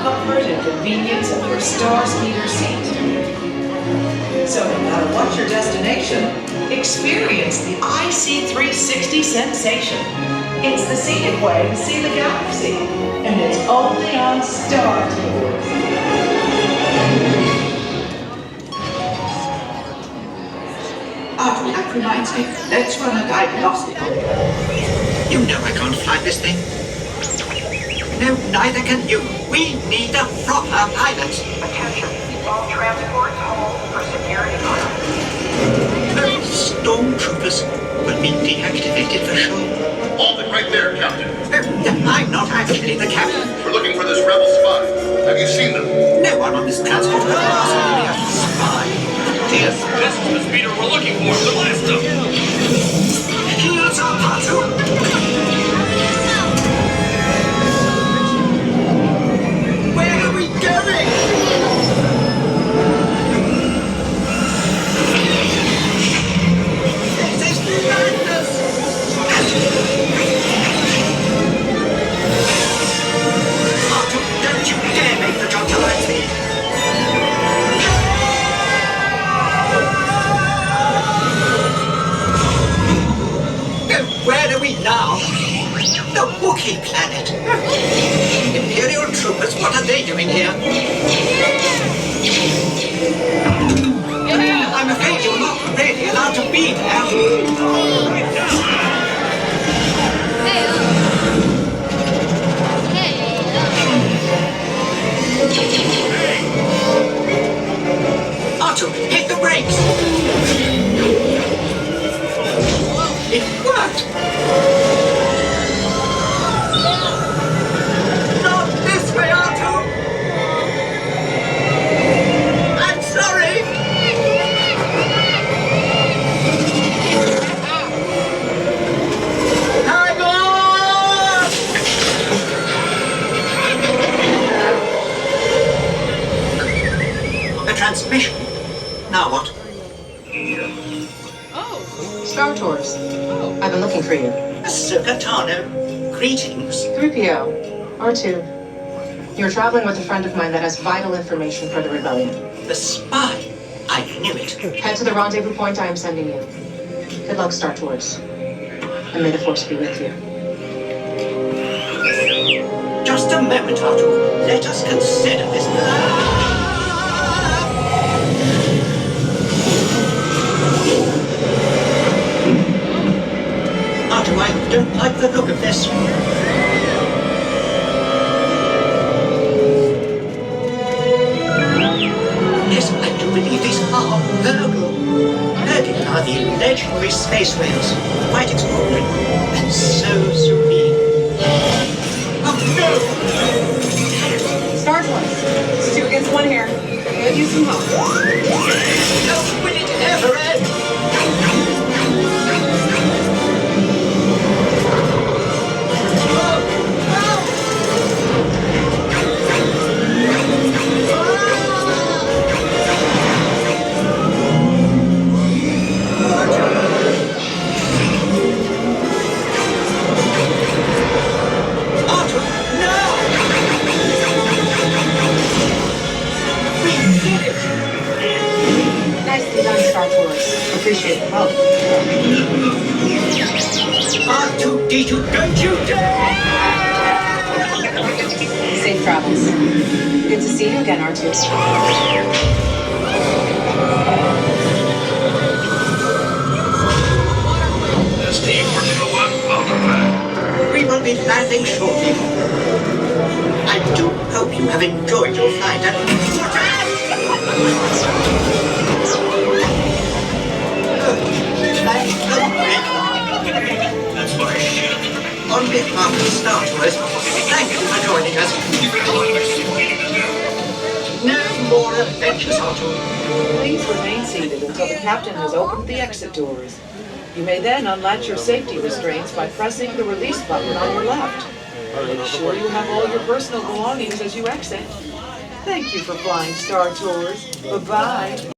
comfort and convenience of your Star Speeder seat. So no matter what your destination, experience the IC360 sensation. It's the scenic way to see the galaxy, and it's only on Star Tours. That reminds me, let's run a diagnostic on it. You know I can't fly this thing. No, neither can you. We need a proper pilot. Attention, all transports hold for security clearance. Those stormtroopers will be deactivated for sure. Hold it right there, Captain. I'm not actually the captain. We're looking for this rebel spy. Have you seen them? No one on this transport will possibly be a spy. Yes, this is the speeder we're looking for. Blast them! Shields up, Patu! Where are we going? This is madness! Patu, don't you dare make the jump to light speed! Where are we now? The Wookiee planet. Imperial troopers, what are they doing here? I'm afraid you're not really allowed to be there. Otto, hit the brakes! It worked! Not this way, Otto! I'm sorry! Hang on! The transmission. Now what? Star Tours. I've been looking for you. Ahsoka Tano. Greetings. 3PO. R2. You're traveling with a friend of mine that has vital information for the rebellion. The spy. I knew it. Head to the rendezvous point I am sending you. Good luck, Star Tours. And may the Force be with you. Just a moment, Otto. Let us consider this. Otto, I don't like the look of this. Yes, I do believe these are Virgo. Virgin are the legendary space whales. Quite extraordinary. And so serene. Oh, no! Star Tours. It's 2 against 1 here. Could use some help. No, will it ever end? Nicely done, Star Tours. Appreciate the help. R2-D2, don't you dare! Safe travels. Good to see you again, R2. This team working the one, welcome back. We will be landing shortly. I do hope you have enjoyed your flight and... That's my ship. On behalf of Star Tours, thank you for joining us. You've got a lot of explaining to do. No more adventures, Otto. Please remain seated until the captain has opened the exit doors. You may then unlatch your safety restraints by pressing the release button on your left. Make sure you have all your personal belongings as you exit. Thank you for flying Star Tours. Bye-bye.